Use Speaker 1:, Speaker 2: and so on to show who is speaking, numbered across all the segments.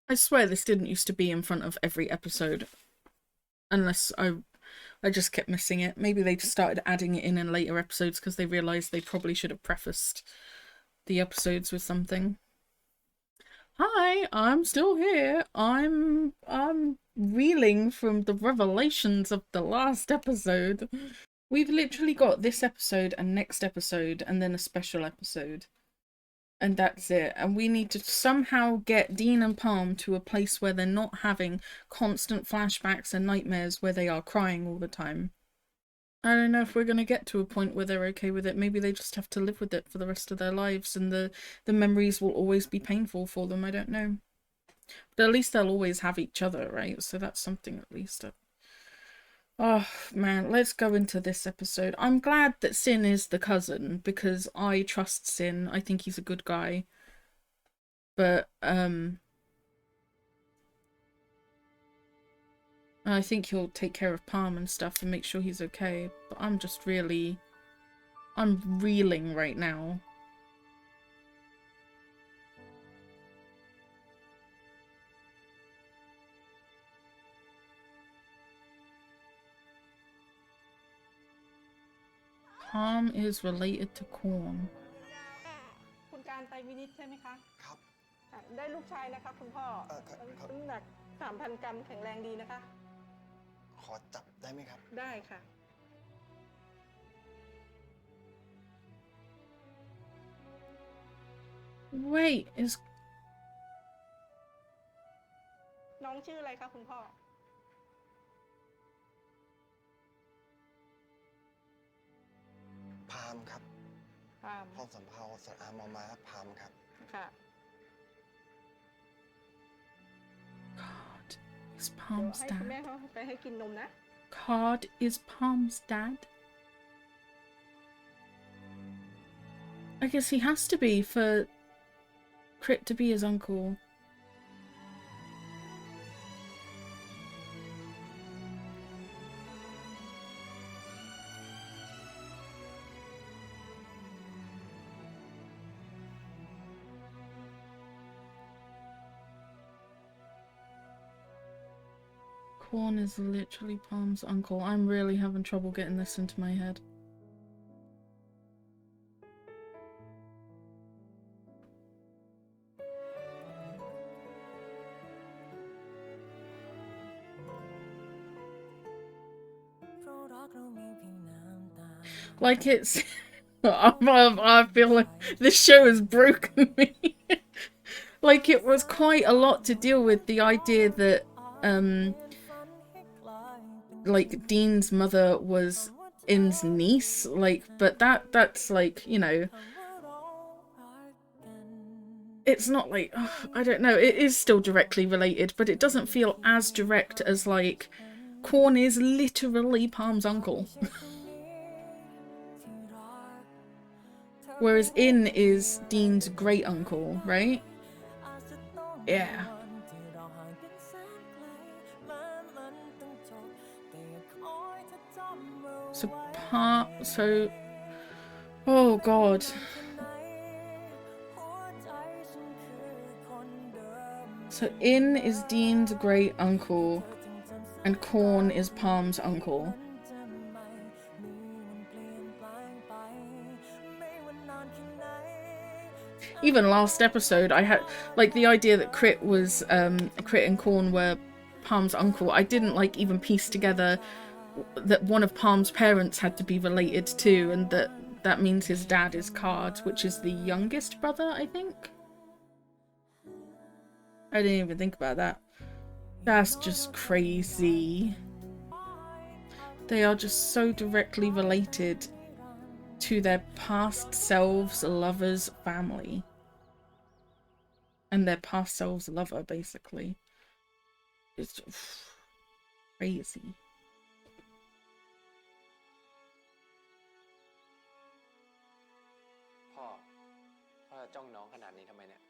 Speaker 1: I swear this didn't used to be in front of every episode, unless I just kept missing it. Maybe they just started adding it in later episodes because they realized they probably should have prefaced the episodes with something. Hi, I'm still here. I'm reeling from the revelations of the last episode. We've literally got this episode and next episode and then a special episode. And that's it. And we need to somehow get Dean and Palm to a place where they're not having constant flashbacks and nightmares where they are crying all the time. I don't know if we're going to get to a point where they're okay with it. Maybe they just have to live with it for the rest of their lives and the memories will always be painful for them. I don't know. But at least they'll always have each other, right? So that's something at least. Oh, man, let's go into this episode. I'm glad that Sin is the cousin because I trust Sin. I think he's a good guy. But, I think he'll take care of Palm and stuff and make sure he's okay. But I'm just really... I'm reeling right now. Palm is related to Corn.
Speaker 2: คุณการไตรวินิจใช่ไหมคะครับได้ลูกชายนะคะคุณพ่อน้ำหนัก 3,000 กรัมแข็งแรงดีนะคะขอจับได้ไหมครับได้ค่ะ
Speaker 1: Wait, is
Speaker 2: น้องชื่ออะไรคะคุณพ่อพามครับพามพ่อสำเภาสระอามอม้าพามครับค่ะ
Speaker 1: God is Palm's
Speaker 2: ให้คุณแม่
Speaker 1: dad.
Speaker 2: เขาไปให้กินนมนะ
Speaker 1: Card is Palm's dad. I guess he has to be for Crit to be his uncle. Corn is literally Palm's uncle. I'm really having trouble getting this into my head. Like it's... I feel like this show has broken me. Like it was quite a lot to deal with, the idea that like Dean's mother was In's niece, like, but that's like, you know, it's not like, oh, I don't know, it is still directly related, but it doesn't feel as direct as like Corn is literally Palm's uncle. Whereas In is Dean's great uncle, right? Yeah. So, oh god. So In is Dean's great uncle, and Corn is Palm's uncle. Even last episode, I had like the idea that Crit was Crit and Corn were Palm's uncle. I didn't like even piece together that one of Palm's parents had to be related to, and that means his dad is Card, which is the youngest brother, I think. I didn't even think about that. That's just crazy. They are just so directly related to their past selves, lovers, family. And their past selves lover, basically. It's just crazy.
Speaker 3: พ่อจ้องน้องขนาดนี้ทำไมเนี่ย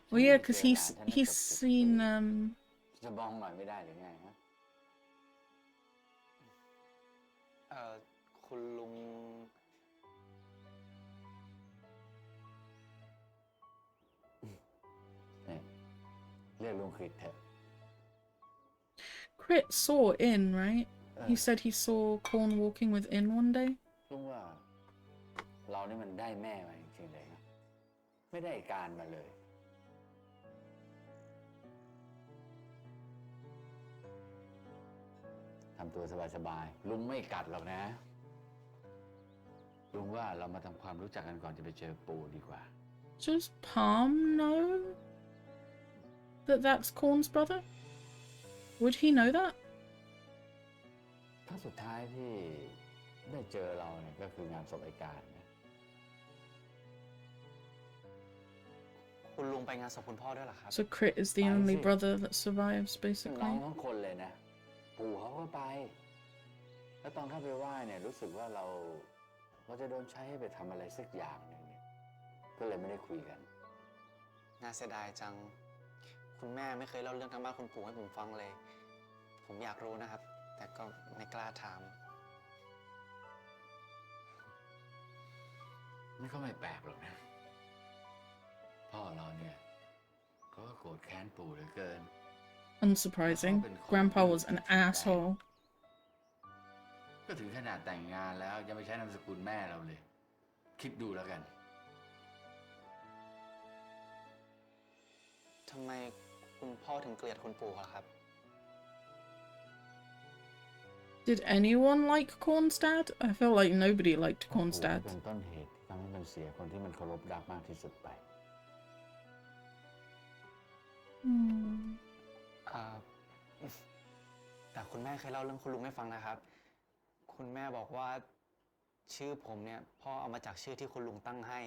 Speaker 1: Well, yeah, because he's seen
Speaker 4: จะบ้องหน่อยไม่ได้หรือไงฮะ
Speaker 3: คุณลุง
Speaker 4: เรียกลุงคริสเถอะ
Speaker 1: Crit saw In, right? He said he saw Corn walking with In one day.
Speaker 4: ลุงว่าเรานี่มันได้แม่มาจริงๆเลยนะไม่ได้การมาเลยทำตัวสบายๆลุงไม่กัดหรอกนะลุงว่าเรามาทำความรู้จักกันก่อนจะไปเจอปู่ดีกว่า
Speaker 1: Does Palm know that that's Corn's brother? Would he know that?
Speaker 4: ครั้งสุดท้ายที่ได้เจอเราเนี่ยก็คืองานศพไอ้การนะ
Speaker 3: คุณลุงไปงานศพคุณพ่อด้วยเหรอครับ
Speaker 1: So Crit is the only brother that survives,
Speaker 4: น้อง
Speaker 1: basically.
Speaker 4: ทั้งคนเลยนะปู่เขาก็ไปแล้วตอนเข้าไปไหว้เนี่ยรู้สึกว่าเราจะโดนใช้ให้ไปทำอะไรสักอย่างหนึ่งเนี่ยก็เลยไม่ได้คุยกัน
Speaker 3: น่าเสียดายจัง คุณแม่ไม่เคยเล่าเรื่องทางบ้านคุณปู่ให้ผมฟังเลย ผมอยากรู้นะครับ แต่ก็ไม่กล้าถาม
Speaker 4: นี่ก็ไม่แปลกหรอกนะพ่อเราเนี่ยเขาก็โกรธแค้นปู่เหลือเกิน
Speaker 1: Unsurprising. Grandpa was an asshole.
Speaker 4: ก็ถึงขนาดแต่งงานแล้วยังไม่ใช้นามสกุลแม่เราเลย คิดดูแล้วกัน
Speaker 3: ทำไมคุณพ่อถึงเกลียดคุณปู่ล่ะครับ
Speaker 1: Did anyone like Corn's dad? I felt like nobody liked
Speaker 4: ปู่
Speaker 1: Corn's dad.
Speaker 4: เป็นต้นเหตุที่ทำให้มันเสียคนที่มันเคารพรักมากที่สุดไป
Speaker 1: Hmm.
Speaker 3: แต่คุณแม่เคยเล่าเรื่องคุณลุงให้ฟังนะครับ คุณแม่บอกว่าชื่อผมเนี่ยพ่อเอามาจากชื่อที่คุณลุงตั้งให้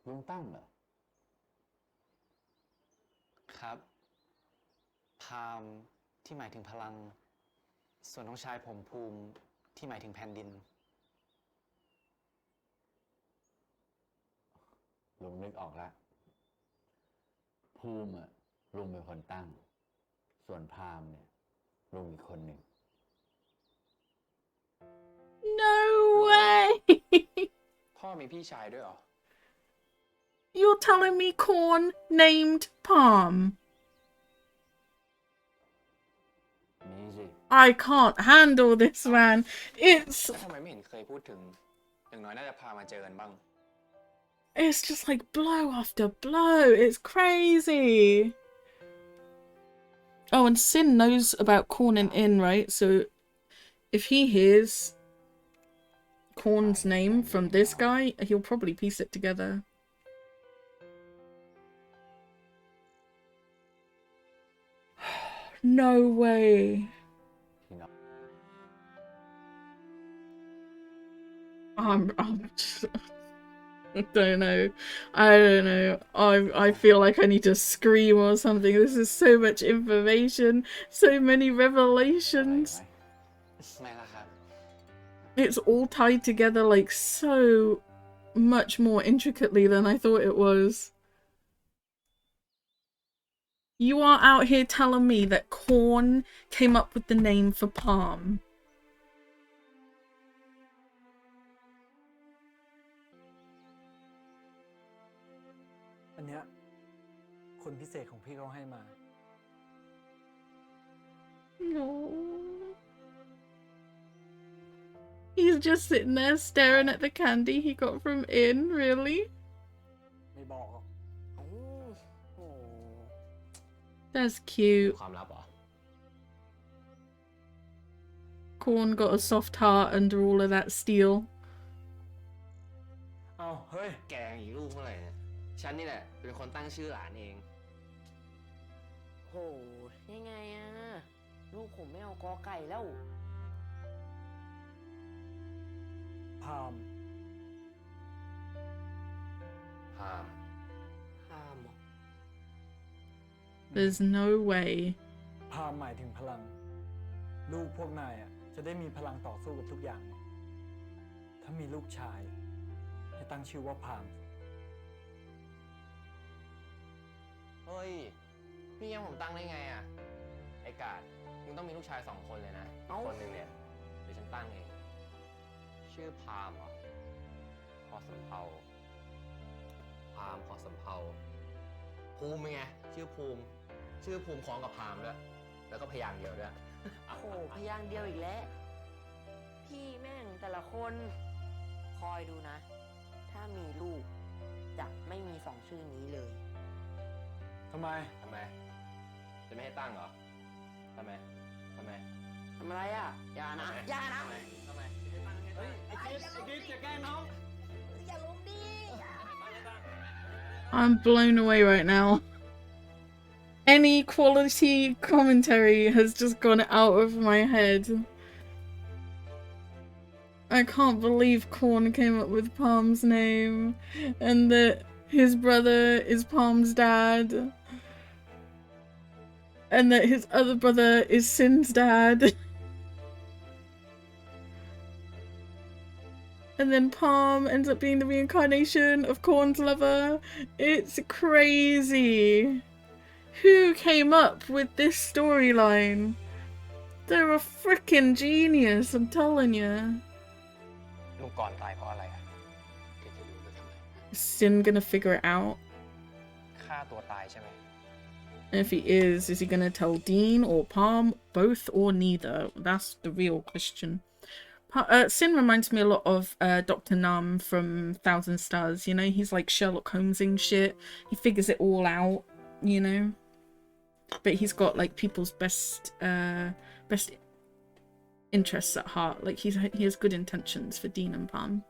Speaker 4: ลุงตั้งเหรอ
Speaker 3: ครับ พามที่หมายถึงพลัง ส่วนน้องชายผมภูมิที่หมายถึงแผ่นดิน
Speaker 4: ลุงนึกออกแล้วภูมิอะลุงเป็นคนตั้ง ส่วนพามเนี่ยลุงอีกคนหนึ่ง
Speaker 1: No way!
Speaker 3: พ่อมีพี่ชายด้วยเหรอ
Speaker 1: You're telling me Corn named Palm?
Speaker 4: นี่สิ
Speaker 1: I can't handle this, man. It's
Speaker 3: แล้วทำไมไม่เห็นเคยพูดถึง อย่างน้อยน่าจะพามาเจอกันบ้าง
Speaker 1: it's just like blow after blow. It's crazy. Oh, and Sin knows about Corn and In, right? So if he hears Corn's name from this guy, he'll probably piece it together. No way.
Speaker 4: พี่น้อง
Speaker 1: I'm just, I don't know. I don't know. I feel like I need to scream or something. This is so much information, so many
Speaker 4: อะไร
Speaker 1: revelations.
Speaker 4: ไหม
Speaker 3: ไม่ละครับ
Speaker 1: It's all tied together like so much more intricately than I thought it was. You are out here telling me that Corn came up with the name for Palm.
Speaker 5: อันเนี้ยคนพิเศษของพี่เขาให้มา
Speaker 1: No. He's just sitting there staring at the candy he got from In, really?
Speaker 5: ไม่บอกหรอก
Speaker 3: โอ้โห
Speaker 1: That's cute.
Speaker 3: ความลับเหรอ
Speaker 1: Corn got a soft heart under all of that steel.
Speaker 5: เอาเฮ้ย
Speaker 3: แกงอีกลูกเมื่อไหร่เนี่ย ฉันนี่แหละเป็นคนตั้งชื่อหลานเอง
Speaker 6: โหยังไงอะลูกผมไม่เอากอไก่แล้ว
Speaker 5: พาม
Speaker 3: พาม
Speaker 6: ห้ามเหรอ
Speaker 1: There's no way.
Speaker 5: พามหมายถึงพลัง ลูกพวกนายอ่ะจะได้มีพลังต่อสู้กับทุกอย่างไงถ้ามีลูกชาย ให้ตั้งชื่อว่าพาม
Speaker 3: เฮ้ย พี่ยังผมตั้งได้ไงอ่ะ ไอ้กาดมึงต้องมีลูกชาย2 คนเลยนะ
Speaker 6: เอ้า
Speaker 3: คนหนึ่งเนี่ยเดี๋ยวฉันตั้งเอง ชื่อพามเหรอ พอสำเภา พามพอสำเภา
Speaker 7: ภูมิเป็นไงชื่อภูมิคล้องกับพราหมณ์ด้วยแล้วก็พยางค์เดียวด้วย
Speaker 6: โอ้โหพยางค์เดียวอีกแล้ว พี่แม่งแต่ละคนคอยดูนะ ถ้ามีลูกจะไม่มีสองชื่อนี้เลย
Speaker 5: ทำไม
Speaker 7: จะไม่ให้ตั้งเหรอทำไม
Speaker 6: ทำอะไรอ่ะ อย่านะ อย่านะ
Speaker 7: ทำไมจะตั้งให้ตั้ง
Speaker 5: ไอ้กิ๊ฟอย่าแกล้งน้อง
Speaker 6: อย่าลงดิ
Speaker 1: I'm blown away right now. Any quality commentary has just gone out of my head. I can't believe Korn came up with Palm's name and that his brother is Palm's dad and that his other brother is Sin's dad. And then Palm ends up being the reincarnation of Korn's lover. It's crazy. Who came up with this storyline? They're a freaking genius, I'm telling you.
Speaker 3: ลุงก่อนตายเพราะอะไรอะแกจะรู้จะทำไม
Speaker 1: Is Sin gonna figure it out?
Speaker 3: ฆ่าตัวตายใช่ไหม
Speaker 1: And if he is he gonna tell Dean or Palm? Both or neither? That's the real question. Sin reminds me a lot of Dr. Nam from Thousand Stars, you know? He's like Sherlock Holmesing shit. He figures it all out, you know? But he's got like people's best interests at heart. Like he has good intentions for Dean and Palm.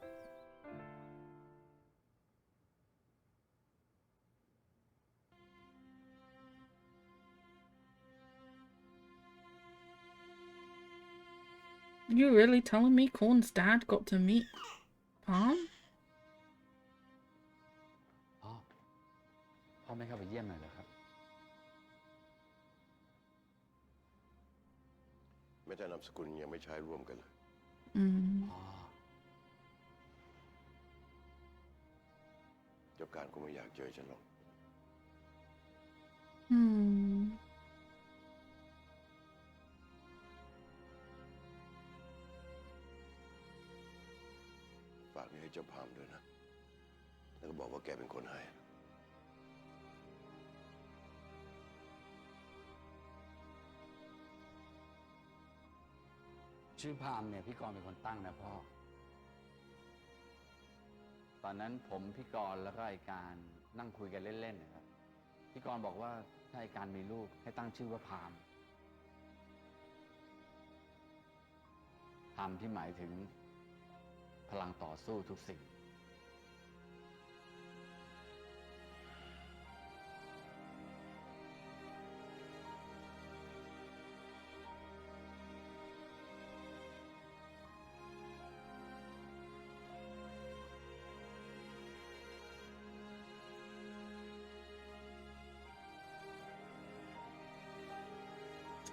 Speaker 1: You really telling me Korn's dad got to meet Palm?
Speaker 4: พ่อไม่เข้าไปเยี่ยมหน่อยเหรอครับ
Speaker 8: แม้แต่นามสกุลยังไม่ใช้ร่วมกันเลย เจ้าการก็ไม่อยากเจอฉันหรอก ฝากนี้ให้เจ้าพามด้วยนะ แล้วก็บอกว่าแกเป็นคนให้
Speaker 4: ชื่อพามเนี่ยพี่กรณ์เป็นคนตั้งนะพ่อ ตอนนั้นผมพี่กรณ์แล้วก็ไอการนั่งคุยกันเล่นๆนะครับ พี่กรณ์บอกว่าถ้าไอการมีลูกให้ตั้งชื่อว่าพาม พามที่หมายถึงพลังต่อสู้ทุกสิ่ง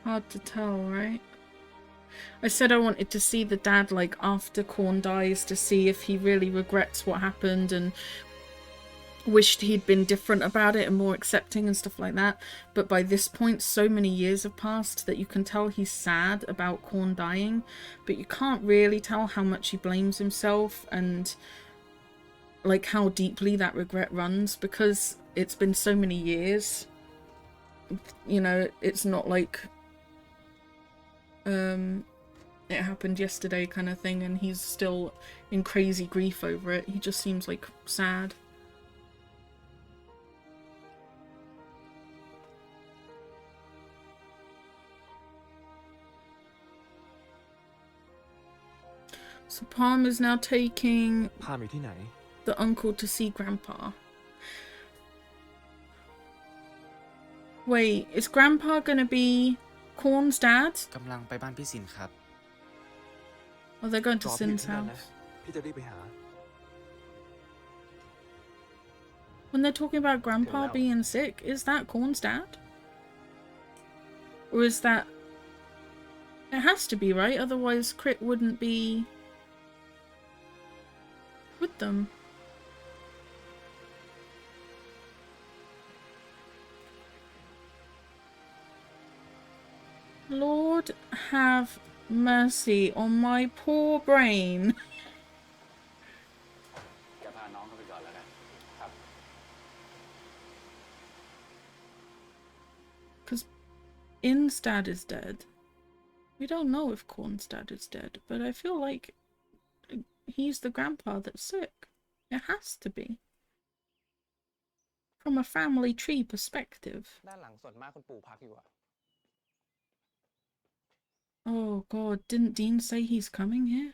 Speaker 1: Hard to tell, right? I said I wanted to see the dad like after Korn dies to see if he really regrets what happened and wished he'd been different about it and more accepting and stuff like that. But by this point, so many years have passed that you can tell he's sad about Korn dying, but you can't really tell how much he blames himself and like how deeply that regret runs because it's been so many years. You know, it's not like it happened yesterday kind of thing and he's still in crazy grief over it. He just seems like sad. So Palm is now taking
Speaker 9: พามอยู่ที่ไหน
Speaker 1: the uncle to see grandpa. Wait, is grandpa gonna be Korn's dad?
Speaker 10: กำลังไปบ้านพี่สินครับ
Speaker 1: Or they're going to
Speaker 9: รอพี่อยู่
Speaker 1: Sin's
Speaker 9: ที่นั่นนะ
Speaker 1: house?
Speaker 9: พี่จะรีบไปหา
Speaker 1: When they're talking about grandpa being sick, is that Korn's dad? Or is that... It has to be, right? Otherwise Crit wouldn't be with them. Lord have mercy on my poor brain.
Speaker 4: จะพาน้องเข้าไปก่อนแล้วกันครับ
Speaker 1: Because In's dad is dead. We don't know if Korn's dad is dead, but I feel like he's the grandpa that's sick. It has to be. From a family tree perspective.
Speaker 3: ด้านหลังส่วนมากคุณปู่พักอยู่อะ
Speaker 1: Oh god, didn't Dean say he's coming here?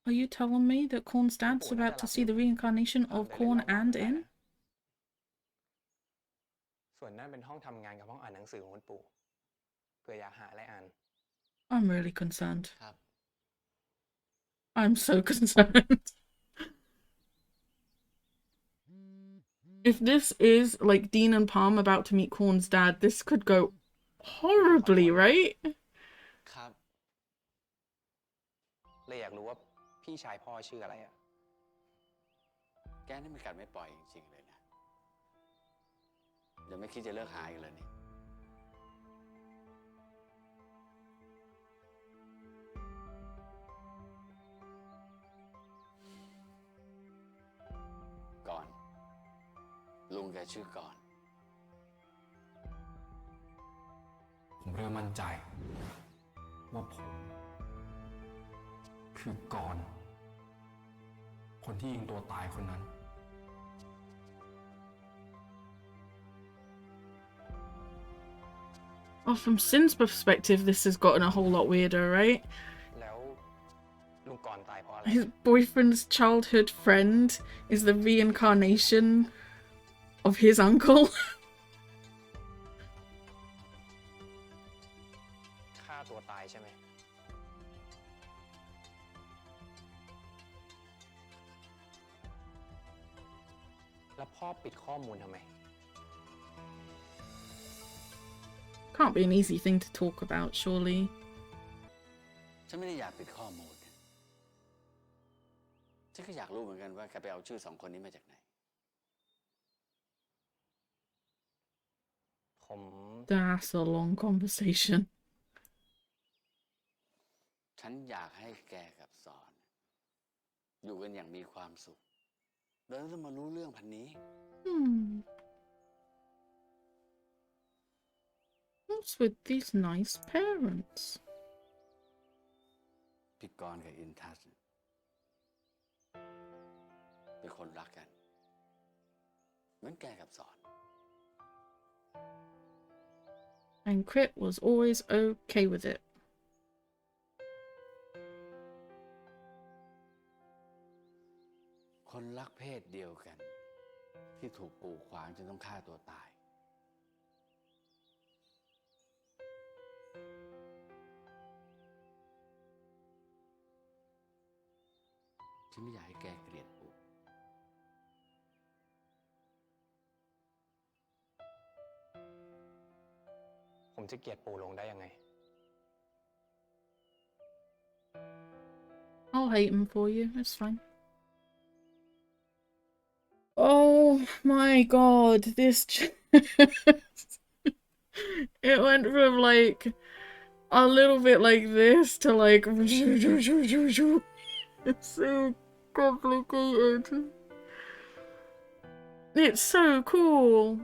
Speaker 1: Are you telling me that Korn's dad's about to see the reincarnation of Korn and In?
Speaker 3: ส่วนนั่นเป็นห้องทำงานกับห้องอ่านหนังสือของคุณปู่เพื่ออยากหาอะไรอ่าน
Speaker 1: I'm really concerned.
Speaker 3: ครับ
Speaker 1: I'm so concerned. If this is like Dean and Palm about to meet Korn's dad, this could go horribly, right?
Speaker 3: ครับเลยอยากรู้ว่าพี่ชายพ่อชื่ออะไรอะ
Speaker 4: แกนี่ไม่กัดไม่ปล่อยจริงๆเลยนะยังไม่คิดจะเลิกหาอีกเลยนี่ก่อนลุงแกชื่อก่อน
Speaker 9: ผมเริ่มมั่นใจว่าผมคือกรคนที่ยิงตัวตายคนนั้น
Speaker 1: Well, from Sin's perspective, this has gotten a whole lot weirder, right?
Speaker 3: แล้วลุงกรตายเพราะอะไร
Speaker 1: His boyfriend's childhood friend is the reincarnation of his uncle.
Speaker 3: ฆ่าตัวตายใช่ไหมแล้วพ่อปิดข้อมูลทำไม
Speaker 1: Can't be an easy thing to talk about, surely.
Speaker 4: ฉันไม่ได้อยากปิดข้อมูลฉันก็อยากรู้เหมือนกันว่าแกไปเอาชื่อสองคนนี้มาจากไหน
Speaker 3: ผม
Speaker 1: That's a long conversation.
Speaker 4: ฉันอยากให้แกกับสอน อยู่กันอย่างมีความสุขโดยไม่ต้องมารู้เรื่องพันนี้
Speaker 1: What's with these nice parents?
Speaker 4: พี่กรณ์กับอินทัศน์เป็นคนรักกันเหมือนแกกับสอน
Speaker 1: And Crit was always okay with it.
Speaker 4: คนรักเพศเดียวกัน ที่ถูกปู่ขวางจนต้องฆ่าตัวตาย ฉันไม่อยากให้แกเกลียดปู่
Speaker 3: ผมจะเกลียดปู่ลงได้ยังไง
Speaker 1: I'll hate him for you, it's fine. Oh my god, this it went from like a little bit like this to like it's so complicated. It's so cool.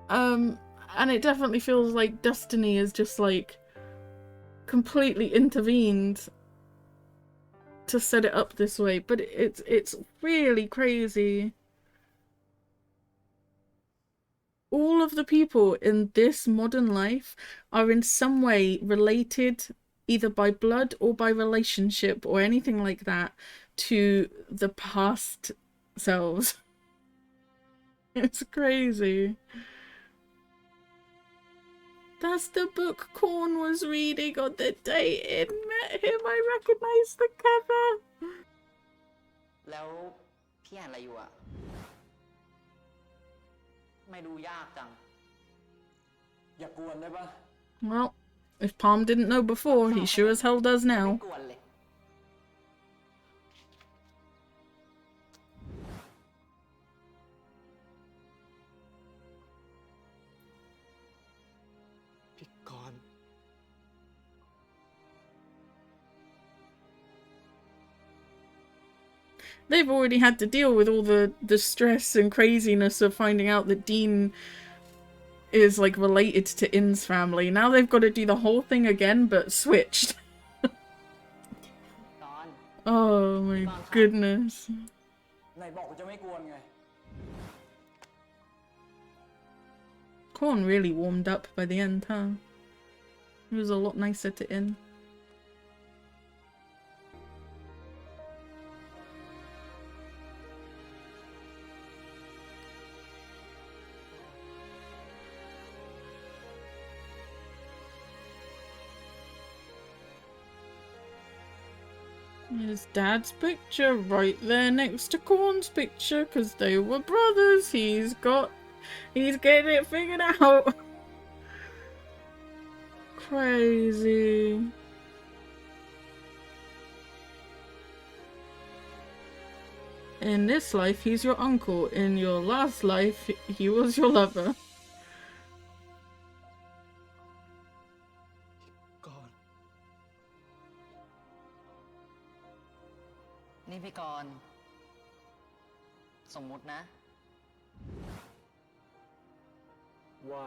Speaker 1: And it definitely feels like destiny is just like completely intervened to set it up this way, but it's really crazy. All of the people in this modern life are in some way related, either by blood or by relationship or anything like that, to the past selves. It's crazy. That's the book Korn was reading on the day it met him. I recognized the cover.
Speaker 3: แล้วพี่อ่านอะไรอยู่อะไม่ดูยากจัง
Speaker 5: อย่ากวนได้ปะ
Speaker 1: Well, if Palm didn't know before, he sure as hell does
Speaker 3: ไม่
Speaker 1: now.
Speaker 3: กวนเลย พี่กรณ์
Speaker 1: they've already had to deal with all the stress and craziness of finding out that Dean is like related to In's family. Now they've got to do the whole thing again, but switched. Oh my goodness.
Speaker 5: ไหนบอกกูจะไม่กวนไง
Speaker 1: Corn really warmed up by the end, huh? He was a lot nicer to In. His dad's picture right there next to Corn's picture because they were brothers. He's getting it figured out. Crazy. In this life, he's your uncle. In your last life, he was your lover.
Speaker 3: นี่พี่กรณ์สมมุตินะ
Speaker 5: ว่า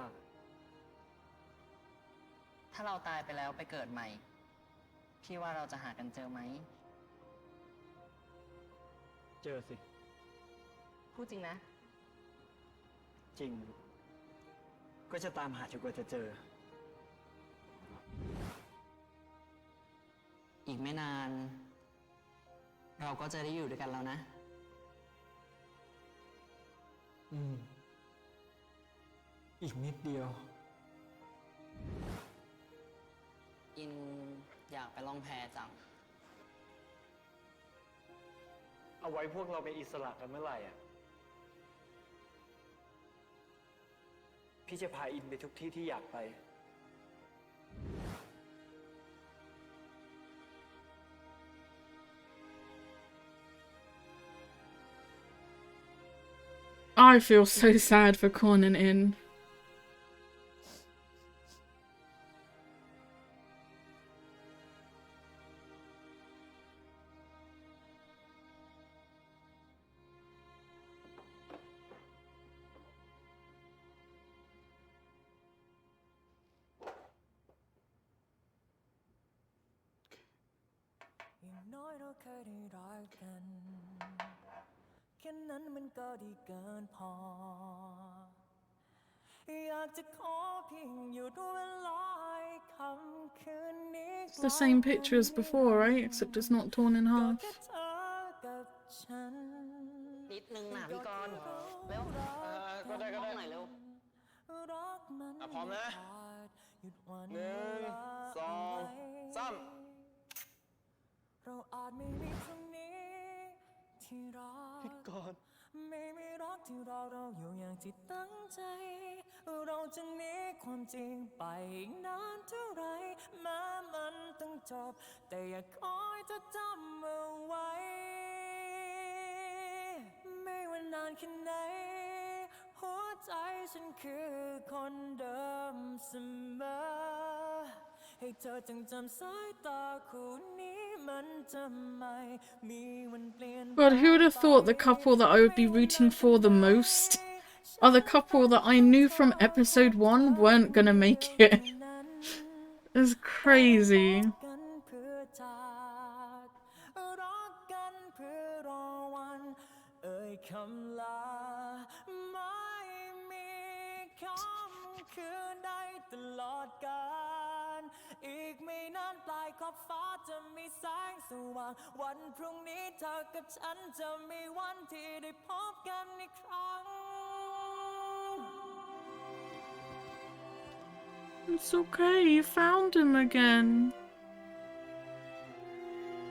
Speaker 3: ถ้าเราตายไปแล้วไปเกิดใหม่ พี่ว่าเราจะหากันเจอไหม
Speaker 5: เจอสิ
Speaker 3: พูดจริงนะ
Speaker 5: จริง ก็จะตามหาจนกว่าจะเจอ
Speaker 3: อีกไม่นาน เราก็จะได้อยู่ด้วยกันแล้วนะ
Speaker 5: อีกนิดเดียว
Speaker 3: อินอยากไปล่องแพจัง
Speaker 5: เอาไว้พวกเราเป็นอิสระกันเมื่อไหร่อ่ะ พี่จะพาอินไปทุกที่ที่อยากไป
Speaker 1: I feel so sad for Corn and In. It's the same picture as before, right? Except it's not torn in half.
Speaker 3: นิดนึงนะพี่กรณ์เร็ว
Speaker 7: ก็ได้
Speaker 3: ห้องไหนเร็ว
Speaker 7: พร้อมนะ1 2 3
Speaker 5: พี่กรณ์
Speaker 11: ไม่มีรักที่เราอยู่อย่างที่ตั้งใจเราจะหนีความจริงไปอีกนานเท่าไรแม้มันต้องจบแต่อยากคอยจะจำเอาไว้ไม่ว่านานแค่ไหนหัวใจฉันคือคนเดิมเสมอให้เธอจงจำสายตาคู่นี้มันจะไม่มีวันเปลี่ยน
Speaker 1: God, who would have thought the couple that I would be rooting for the most are the couple that I knew from episode 1 weren't gonna make it. It's crazy.
Speaker 11: คำลาไม่มีคำคืนได้ตลอดกาลอีกไม่นานปลายขอบฟ้าจะมีแสงสว่างวันพรุ่งนี้เธอกับฉันจะมีวันที่ได้พบกันอีกครั้ง
Speaker 1: It's okay, you found him again.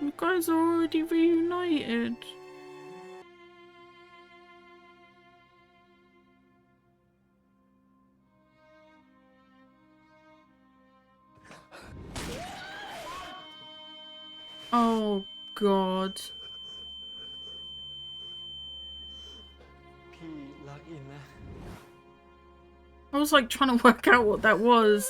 Speaker 1: You guys are already reunited. Oh God.
Speaker 5: พี่รักอินนะ
Speaker 1: I was like trying to work out what that was.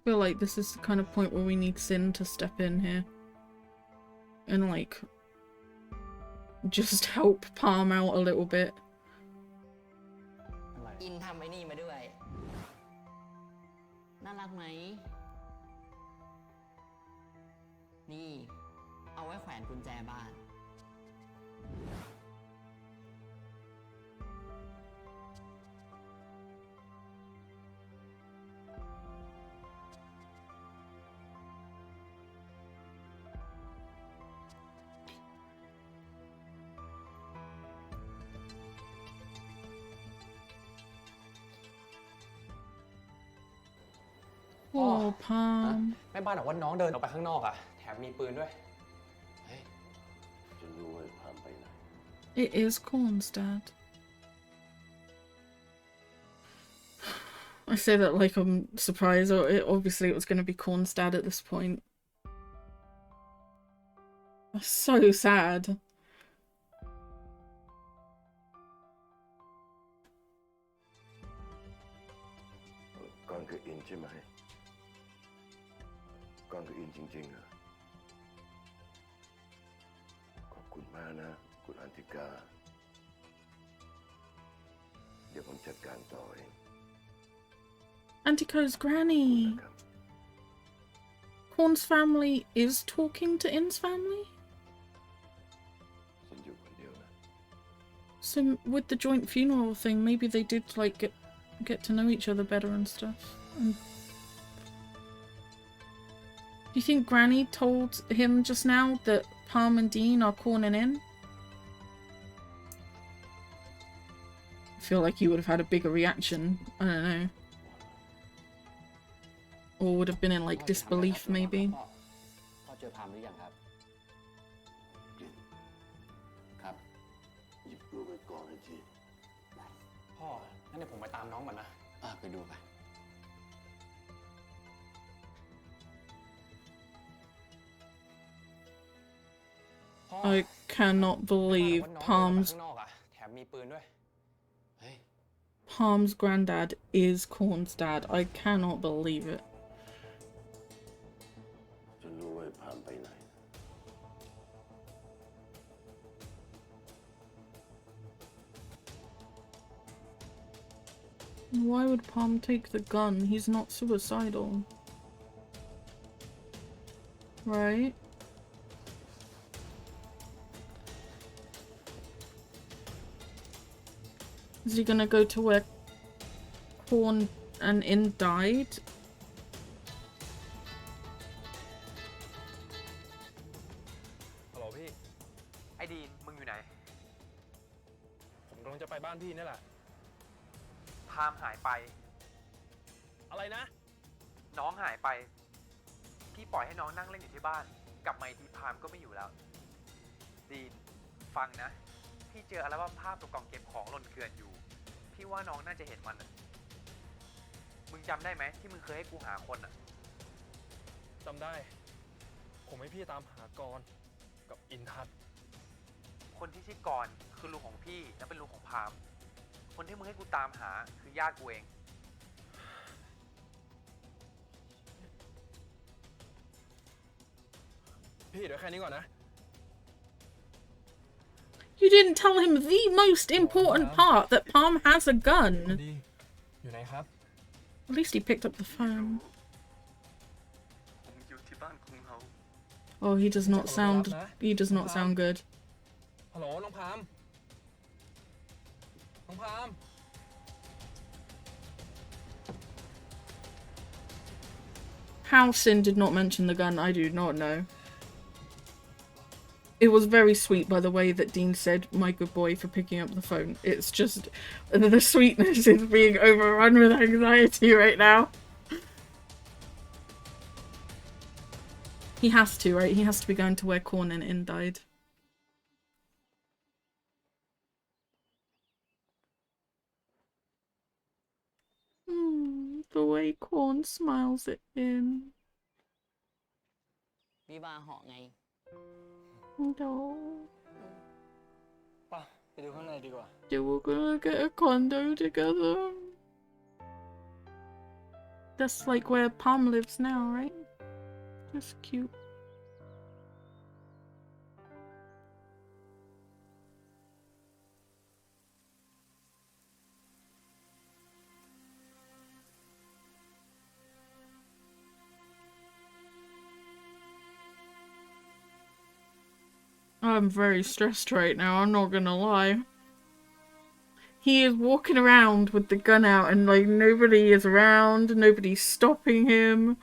Speaker 1: feel like this is the kind of point where we need Sin to step in here. And like, just help Palm out a little bit.
Speaker 6: อินทำไอ้นี่มาด้วย น่ารักไหม นี่ เอาไว้แขวนกุญแจบ้าน
Speaker 1: Oh, Palm.
Speaker 7: แม่บ้านบอกว่าน้องเดินออกไปข้างนอกอะแถมมีปืนด้วย
Speaker 8: จะรู้ว่าพามไปไหน
Speaker 1: It is Corn's dad. I say that like I'm surprised, or obviously it was going to be Corn's dad at this point. That's so sad.
Speaker 8: ก่อนคืออินใช่ไหมก่อนคืออินจริงๆอะขอบคุณมากนะคุณอันติกาเดี๋ยวผมจัดการต่อเอง
Speaker 1: Antico's granny. Corn's family is talking to In's family?
Speaker 8: ฉันอยู่คนเดียวนะ
Speaker 1: So with the joint funeral thing, maybe they did like get to know each other better and stuff. And do you think Granny told him just now that Palm and Dean are corning in? I feel like he would have had a bigger reaction. I don't know. Or would have been in like disbelief maybe.
Speaker 4: พ่อเจอพามหรือยังครับ ครับ
Speaker 8: หยิบลูกไว้ก่อนนะจี
Speaker 7: พ่อ งั้นเดี๋ยวผมไปตามน้องก่อนนะ
Speaker 4: ไปดูไป
Speaker 1: I cannot believe
Speaker 7: แม่บ้านบอกว่าน้องเดินออกไป
Speaker 1: Palm's
Speaker 7: ข้างนอกอะแถมมีปืนด้วย
Speaker 1: Palm's granddad is Corn's dad. I cannot believe it.
Speaker 8: จะรู้ว่าพามไปไหน
Speaker 1: Why would Palm take the gun? He's not suicidal. Right? Is he gonna go to where Corn and In died?
Speaker 7: ฮัลโหลพี่ ไอ้ดีน มึงอยู่ไหน ผมกำลังจะไปบ้านพี่นี่แหละ พามหายไป อะไรนะ น้องหายไป พี่ปล่อยให้น้องนั่งเล่นอยู่ที่บ้าน กลับมาอีกทีพามก็ไม่อยู่แล้ว ดีน ฟังนะ พี่เจออัลบั้มภาพตัวกล่องเก็บของหล่นเกลื่อนอยู่ พี่ว่าน้องน่าจะเห็นมันอะมึงจำได้ไหมที่มึงเคยให้กูหาคนอะจำได้ ผมให้พี่ตามหากรกับอินทัศน์คนที่ชื่อกรคือลุงของพี่และเป็นลุงของพาม คนที่มึงให้กูตามหาคือญาติกูเอง พี่เดี๋ยวแค่นี้ก่อนนะ
Speaker 1: You didn't tell him the most important part, that Palm has a gun.
Speaker 7: อยู่ไหนครับ
Speaker 1: At least he picked up the phone.
Speaker 7: ผมอยู่ที่บ้านของเขา
Speaker 1: Oh, he does not sound good.
Speaker 7: ฮัลโหลน้องพาม น้องพาม
Speaker 1: How Sin did not mention the gun, I do not know. It was very sweet, by the way, that Dean said, "My good boy," for picking up the phone. It's just, the sweetness is being overrun with anxiety right now. He has to, right? He has to be going to where Corn and In died. The way Corn smiles at In.
Speaker 6: วิวาเหาะไง
Speaker 1: No.
Speaker 5: ป่ะ ไปดูข้างในดีกว่า
Speaker 1: They were gonna get a condo together. That's like where Palm lives now, right? That's cute. I'm very stressed right now, I'm not gonna lie. He is walking around with the gun out and like nobody is around, nobody's stopping him.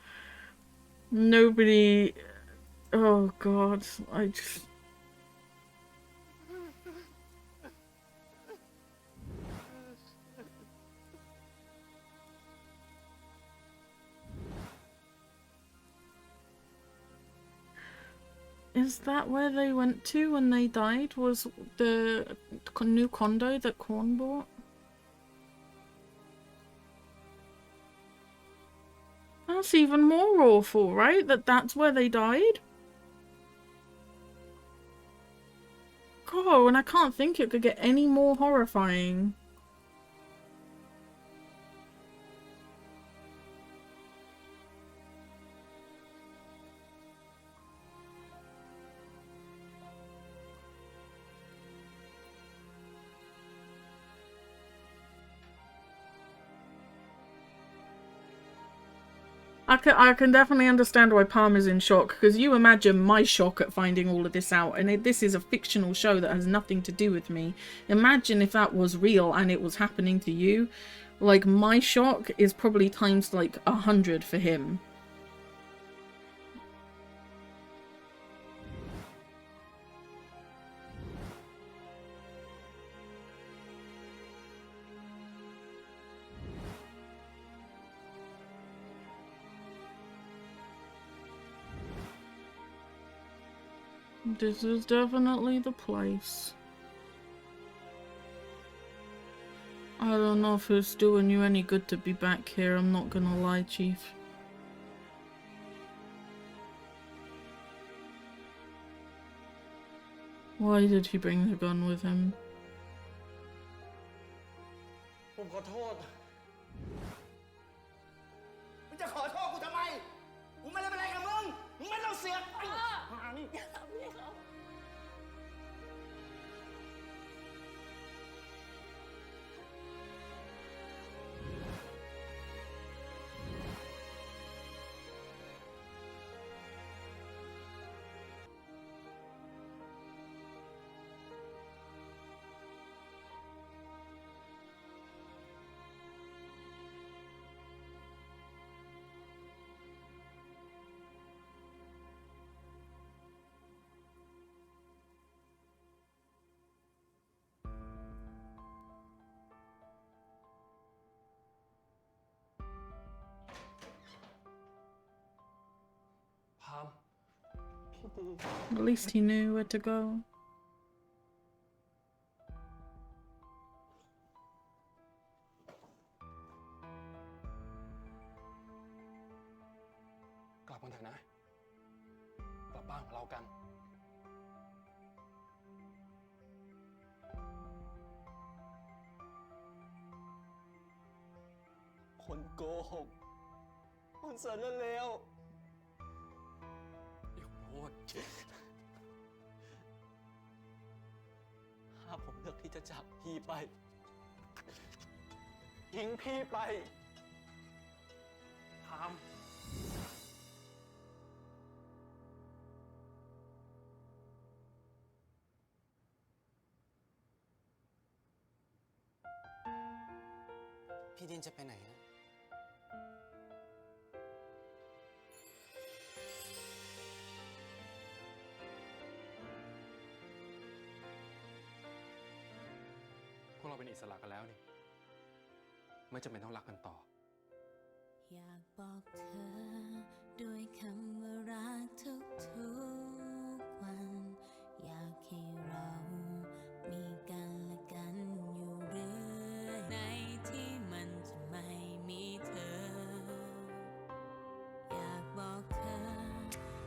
Speaker 1: Nobody... Oh god, I just... Is that where they went to when they died? Was the new condo that Korn bought? That's even more awful, right? That's where they died? God, and I can't think it could get any more horrifying. I can definitely understand why Palm is in shock, because you imagine my shock at finding all of this out, and this is a fictional show that has nothing to do with me. Imagine if that was real and it was happening to you. Like, my shock is probably times like 100 for him. This is definitely the place. I don't know if it's doing you any good to be back here, I'm not gonna lie, Chief. Why did he bring the gun with him?
Speaker 3: ผมขอโทษมึงจะขอโทษกูทำไมกูไม่ได้เป็นอะไรกับมึงมึงไม่ต้องเสียอย่าทำนี่ครับ
Speaker 1: At least he knew where to go.
Speaker 7: กลับกันเถอะนะ กลับบ้านของเรากัน
Speaker 3: คนโกหกคนสารเลว ถ้าผมเลือกที่จะจากพี่ไปทิ้งพี่ไปทำพี่ดินจะไปไหนนะ
Speaker 7: พวกเราเป็นอิสระกันแล้วนี่ ไม่จำเป็นต้องรักกันต่อ
Speaker 11: อยากบอกเธอด้วยคำว่ารักทุกวัน อยากให้เรามีกันและกันอยู่เรื่อยในที่มันจะไม่มีเธอ อยากบอกเธอ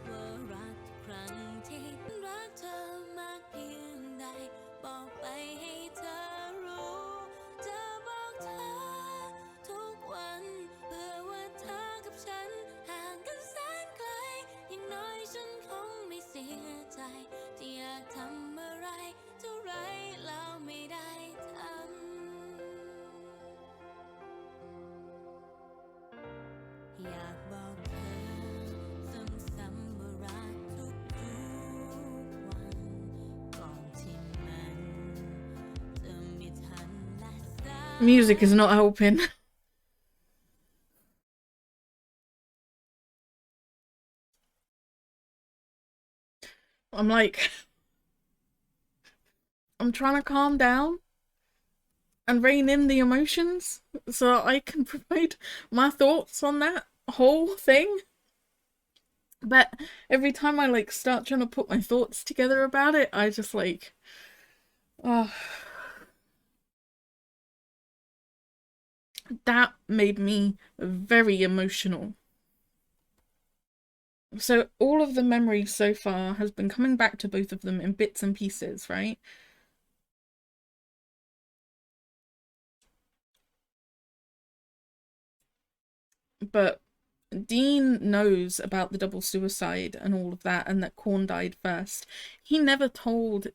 Speaker 11: ว่ารักทุกครั้งที่รักเธอมากเพียงใดบอกไปให้เธอรู้จะบอกเธอทุกวันเพื่อว่าเธอ
Speaker 1: Music is not helping. I'm like, I'm trying to calm down and rein in the emotions so I can provide my thoughts on that whole thing. But every time I like start trying to put my thoughts together about it, I just like, oh, that made me very emotional. So all of the memory so far has been coming back to both of them in bits and pieces, right? But Dean knows about the double suicide and all of that, and that Korn died first. He never told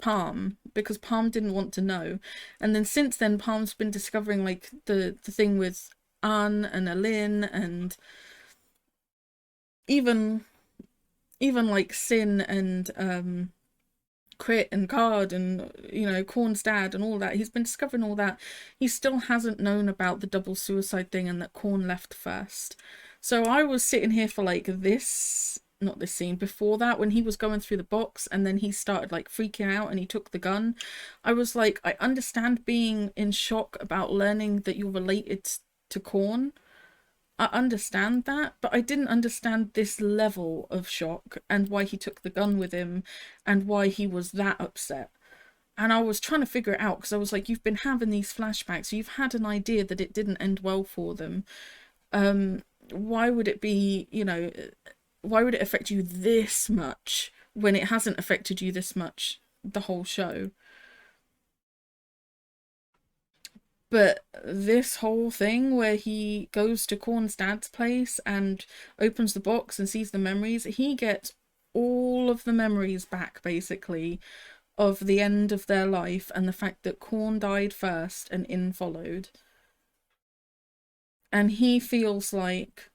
Speaker 1: Palm because Palm didn't want to know. And then since then, Palm's been discovering like the thing with Anne and Alin, and even like Sin and Crit and Card and, you know, Korn's dad and all that. He's been discovering all that. He still hasn't known about the double suicide thing and that Korn left first. So I was sitting here for like this, not this scene, before that, when he was going through the box and then he started like freaking out and he took the gun. I was like, I understand being in shock about learning that you're related to Korn. I understand that, but I didn't understand this level of shock and why he took the gun with him and why he was that upset. And I was trying to figure it out because I was like, you've been having these flashbacks, you've had an idea that it didn't end well for them. Why would it be, you know, why would it affect you this much when it hasn't affected you this much the whole show? But this whole thing where he goes to Korn's dad's place and opens the box and sees the memories, he gets all of the memories back, basically, of the end of their life and the fact that Korn died first and In followed. And he feels like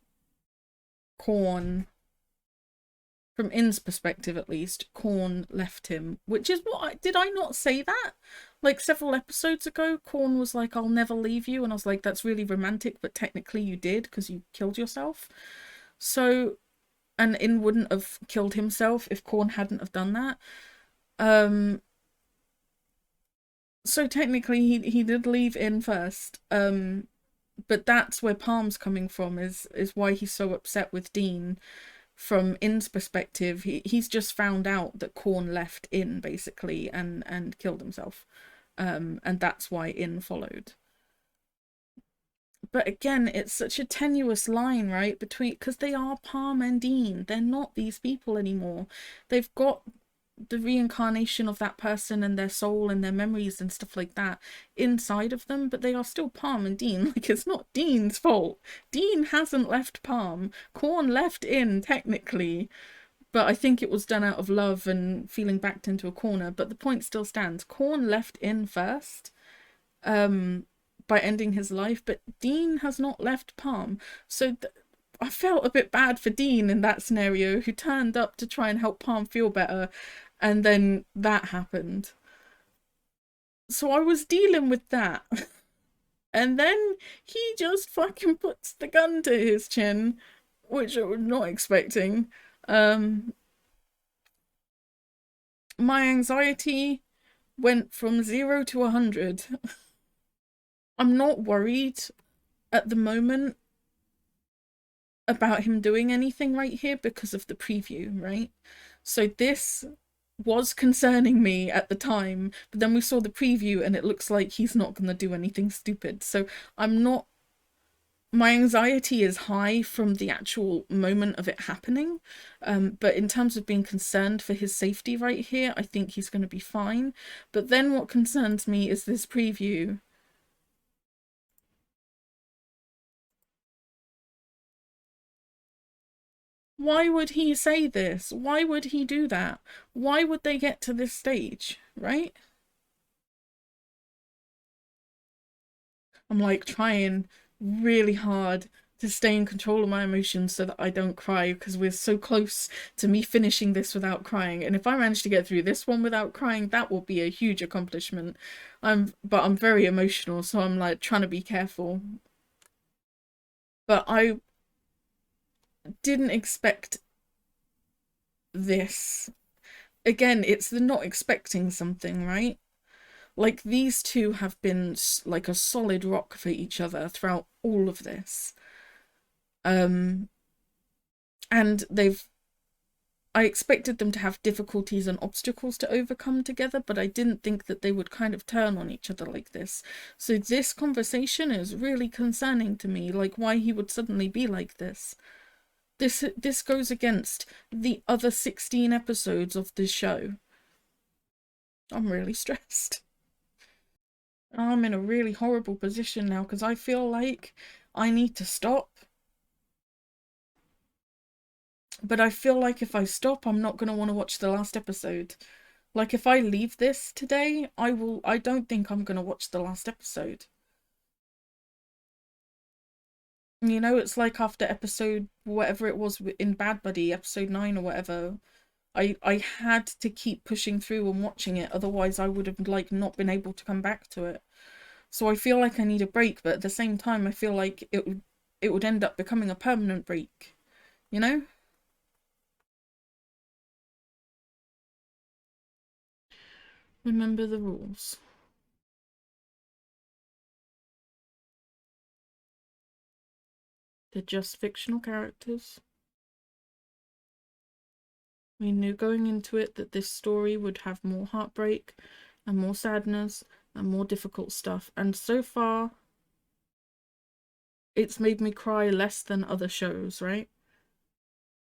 Speaker 1: Korn, from In's perspective at least, Korn left him, which is what did I not say that? Like several episodes ago, Korn was like, I'll never leave you. And I was like, that's really romantic, but technically you did because you killed yourself. So, and In wouldn't have killed himself if Korn hadn't have done that. So technically he did leave In first. But that's where Palm's coming from, is why he's so upset with Dean. From In's perspective, he's just found out that Korn left In, basically, and killed himself. And that's why In followed. But again, it's such a tenuous line, right? Between, because they are Palm and Dean. They're not these people anymore. They've got the reincarnation of that person and their soul and their memories and stuff like that inside of them, but they are still Palm and Dean. Like, it's not Dean's fault. Dean hasn't left Palm. Korn left In, technically, but I think it was done out of love and feeling backed into a corner. But the point still stands. Korn left In first, by ending his life, but Dean has not left Palm. So I felt a bit bad for Dean in that scenario, who turned up to try and help Palm feel better, and then that happened. So I was dealing with that. And then he just fucking puts the gun to his chin, which I was not expecting. My anxiety went from 0 to 100. I'm not worried at the moment about him doing anything right here because of the preview, right? So this was concerning me at the time, but then we saw the preview and it looks like he's not going to do anything stupid. So I'm not, my anxiety is high from the actual moment of it happening, but in terms of being concerned for his safety right here, I think he's going to be fine. But then what concerns me is this preview. Why would he say this? Why would he do that? Why would they get to this stage, right? I'm like trying really hard to stay in control of my emotions so that I don't cry, because we're so close to me finishing this without crying. And if I manage to get through this one without crying, that will be a huge accomplishment. But I'm very emotional, so I'm like trying to be careful. But I didn't expect this. Again, it's the not expecting something, right? Like, these two have been like a solid rock for each other throughout all of this. And I expected them to have difficulties and obstacles to overcome together, but I didn't think that they would kind of turn on each other like this. So this conversation is really concerning to me, like why he would suddenly be like this. This goes against the other 16 episodes of this show. I'm really stressed. I'm in a really horrible position now because I feel like I need to stop. But I feel like if I stop, I'm not going to want to watch the last episode. Like, if I leave this today, I don't think I'm going to watch the last episode. You know, it's like after episode, whatever it was in Bad Buddy, episode 9 or whatever, I had to keep pushing through and watching it, otherwise I would have, like, not been able to come back to it. So I feel like I need a break, but at the same time, I feel like it would end up becoming a permanent break, you know? Remember the rules. They're just fictional characters. We knew going into it that this story would have more heartbreak and more sadness and more difficult stuff. And so far, it's made me cry less than other shows, right?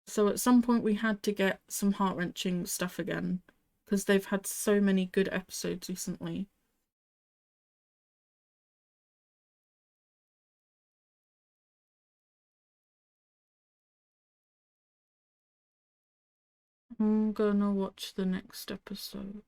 Speaker 1: So at some point we had to get some heart-wrenching stuff again, because they've had so many good episodes recently. I'm gonna watch the next episode.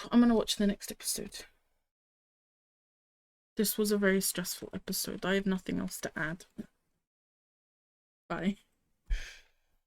Speaker 1: I'm gonna watch the next episode. This was a very stressful episode. I have nothing else to add. Bye.